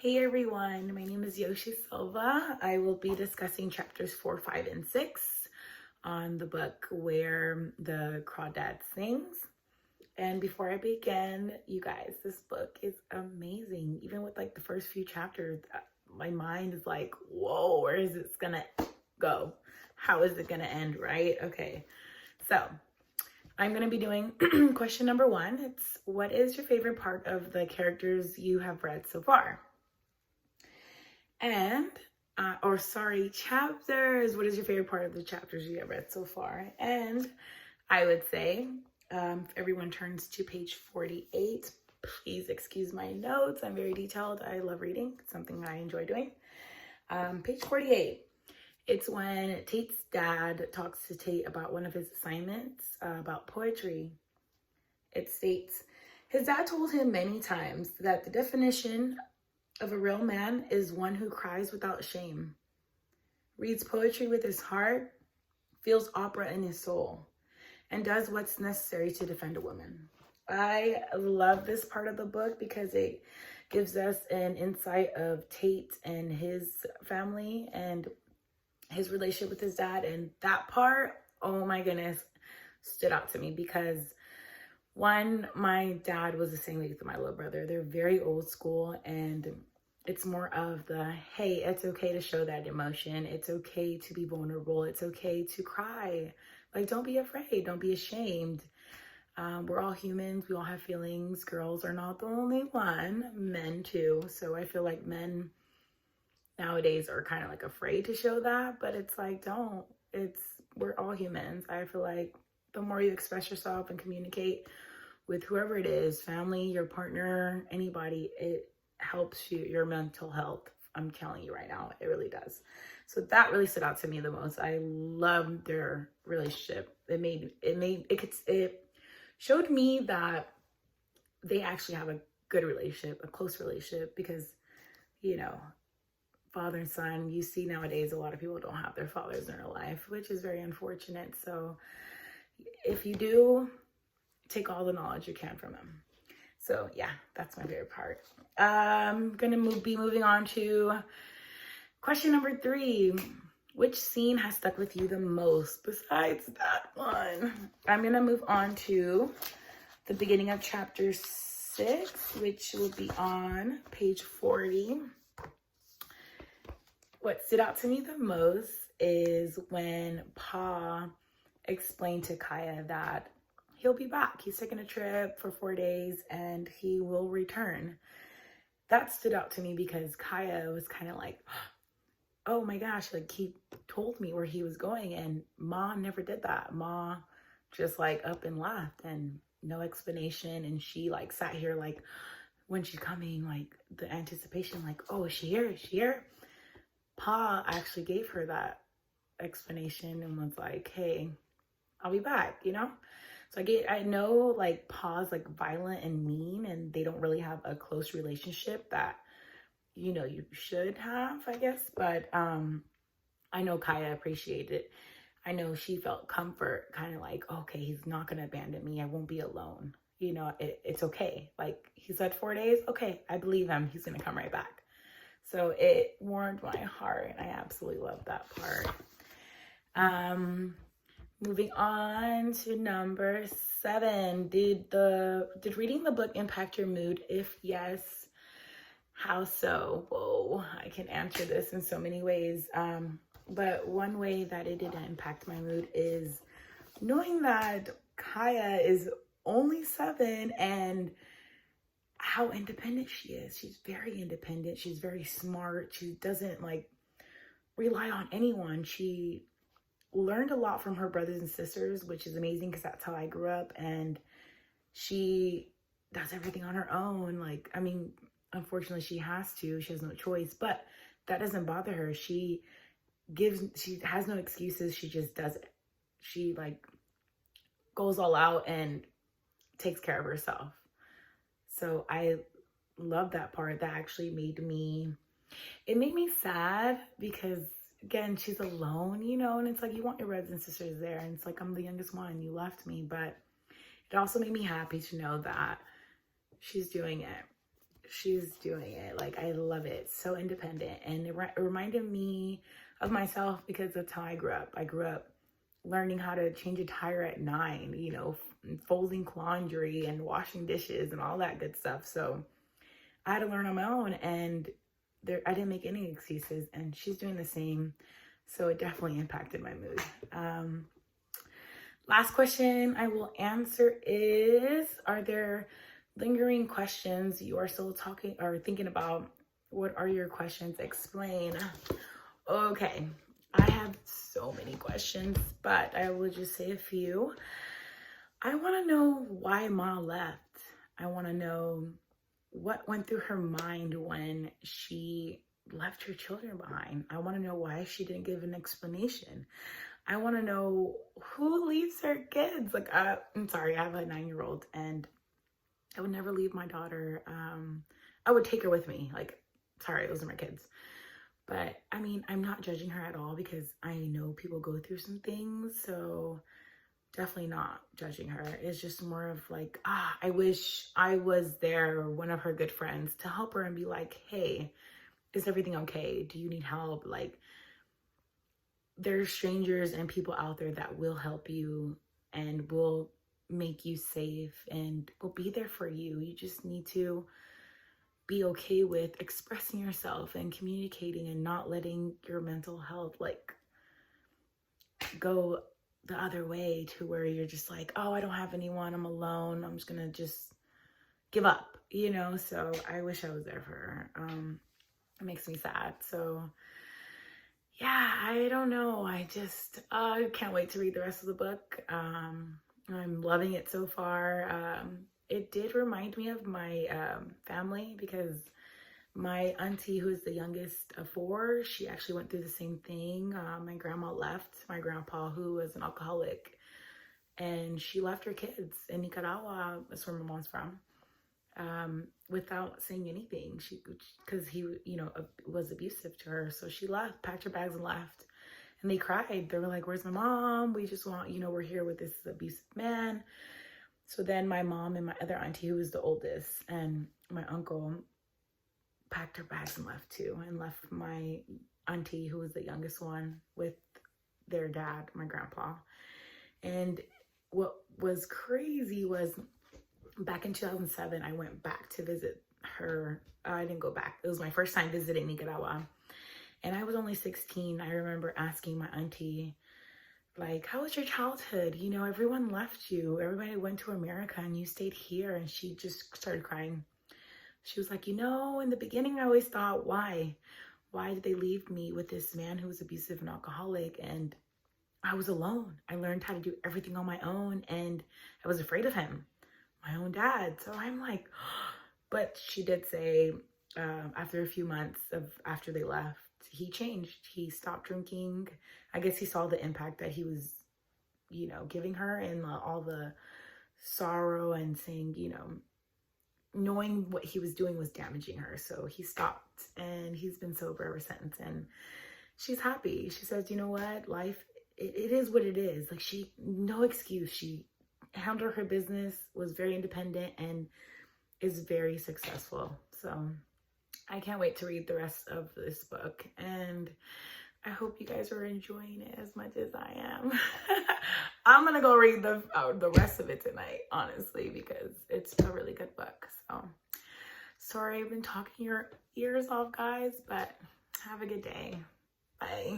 Hey everyone, my name is Yoshi Silva. I will be discussing chapters 4, 5, and 6 on the book Where the Crawdads Sings. And before I begin, you guys, this book is amazing. Even with like the first few chapters, my mind is like, whoa, where is this gonna go? How is it gonna end, right? Okay, so I'm going to be doing question number 1. It's, what is your favorite part of the characters you have read so far? And, chapters. What is your favorite part of the chapters you have read so far? And I would say, if everyone turns to page 48, please excuse my notes. I'm very detailed. I love reading. It's something I enjoy doing. Page 48. It's when Tate's dad talks to Tate about one of his assignments about poetry. It states, his dad told him many times that the definition of a real man is one who cries without shame, reads poetry with his heart, feels opera in his soul, and does what's necessary to defend a woman. I love this part of the book because it gives us an insight of Tate and his family and his relationship with his dad. And that part, oh my goodness, stood out to me because one, my dad was the same age as my little brother. They're very old school, and it's more of the, hey, it's okay to show that emotion. It's okay to be vulnerable. It's okay to cry. Like, don't be afraid. Don't be ashamed. We're all humans. We all have feelings. Girls are not the only one. Men too. So I feel like men nowadays are kind of like afraid to show that, but it's like, don't. We're all humans. I feel like the more you express yourself and communicate with whoever it is, family, your partner, anybody, it helps your mental health. I'm telling you right now, it really does. So that really stood out to me the most. I loved their relationship. It showed me that they actually have a good relationship, a close relationship, because, you know, father and son, you see nowadays a lot of people don't have their fathers in their life, which is very unfortunate. So if you do, take all the knowledge you can from them. So yeah, that's my favorite part. I'm gonna be moving on to question number 3. Which scene has stuck with you the most besides that one? I'm gonna move on to the beginning of chapter 6, which will be on page 40. What stood out to me the most is when Pa explained to Kaya that he'll be back. He's taking a trip for 4 days and he will return. That stood out to me because Kaya was kind of like, oh my gosh, like he told me where he was going, and Ma never did that. Ma just like up and left and no explanation. And she like sat here like, when she's coming, like the anticipation, like, oh, is she here? Is she here? Pa actually gave her that explanation and was like, hey, I'll be back, you know? So I know like Pa's like violent and mean, and they don't really have a close relationship that, you know, you should have, I guess. But I know Kaya appreciated it. I know she felt comfort, kind of like, okay, he's not going to abandon me. I won't be alone. You know, it's okay. Like he said 4 days. Okay, I believe him. He's going to come right back. So it warmed my heart. I absolutely love that part. Moving on to number 7. Did reading the book impact your mood? If yes, how so? Whoa, I can answer this in so many ways. But one way that it didn't impact my mood is knowing that Kaya is only 7 and how independent she is. She's very independent. She's very smart. She doesn't like rely on anyone. She learned a lot from her brothers and sisters, which is amazing because that's how I grew up. And she does everything on her own. Like, I mean, unfortunately she has no choice, but that doesn't bother her. She has no excuses. She just does it. She like goes all out and takes care of herself. So I love that part. That actually made me sad because, again, she's alone, you know, and it's like, you want your brothers and sisters there. And it's like, I'm the youngest one. You left me. But it also made me happy to know that she's doing it. she's doing it. Like, I love it. So independent. And it reminded me of myself because that's how I grew up. I grew up learning how to change a tire at 9, you know, folding laundry and washing dishes and all that good stuff. So I had to learn on my own, and I didn't make any excuses, and she's doing the same. So it definitely impacted my mood. Last question I will answer is, are there lingering questions you are still talking or thinking about? What are your questions? Explain. Okay, I have so many questions, but I will just say a few. I want to know why Ma left. I want to know what went through her mind when she left her children behind. I want to know why she didn't give an explanation. I want to know who leaves her kids. Like, I'm sorry, I have a 9-year-old, and I would never leave my daughter. I would take her with me. Like, sorry, those are my kids. But I mean, I'm not judging her at all because I know people go through some things. So definitely not judging her. It's just more of like, I wish I was there, one of her good friends, to help her and be like, hey, is everything okay? Do you need help? Like, there's strangers and people out there that will help you and will make you safe and will be there for you. You just need to be okay with expressing yourself and communicating and not letting your mental health like go the other way to where you're just like, oh, I don't have anyone, I'm alone, I'm just gonna just give up, you know? So I wish I was there for her. It makes me sad. So yeah, I don't know. I just can't wait to read the rest of the book. I'm loving it so far. It did remind me of my family because my auntie, who is the youngest of 4, she actually went through the same thing. My grandma left my grandpa, who was an alcoholic, and she left her kids in Nicaragua, that's where my mom's from, without saying anything. Because he, you know, was abusive to her. So she left, packed her bags and left. And they cried. They were like, where's my mom? We just want, you know, we're here with this abusive man. So then my mom and my other auntie, who was the oldest, and my uncle packed her bags and left too, and left my auntie, who was the youngest one, with their dad, my grandpa. And what was crazy was back in 2007, I went back to visit her. I didn't go back. It was my first time visiting Nicaragua. And I was only 16. I remember asking my auntie, like, how was your childhood? You know, everyone left you. Everybody went to America and you stayed here. And she just started crying. She was like, you know, in the beginning, I always thought, why? Why did they leave me with this man who was abusive and alcoholic? And I was alone. I learned how to do everything on my own. And I was afraid of him, my own dad. So I'm like, but she did say after a few months after they left, he changed. He stopped drinking. I guess he saw the impact that he was, you know, giving her, and all the sorrow, and saying, you know, knowing what he was doing was damaging her. So he stopped, and he's been sober ever since. And she's happy. She says, you know what, life, it is what it is. Like, no excuse. She handled her business, was very independent, and is very successful. So I can't wait to read the rest of this book, and I hope you guys are enjoying it as much as I am. I'm gonna go read the rest of it tonight, honestly, because it's a really good book. So sorry I've been talking your ears off, guys, but have a good day. Bye.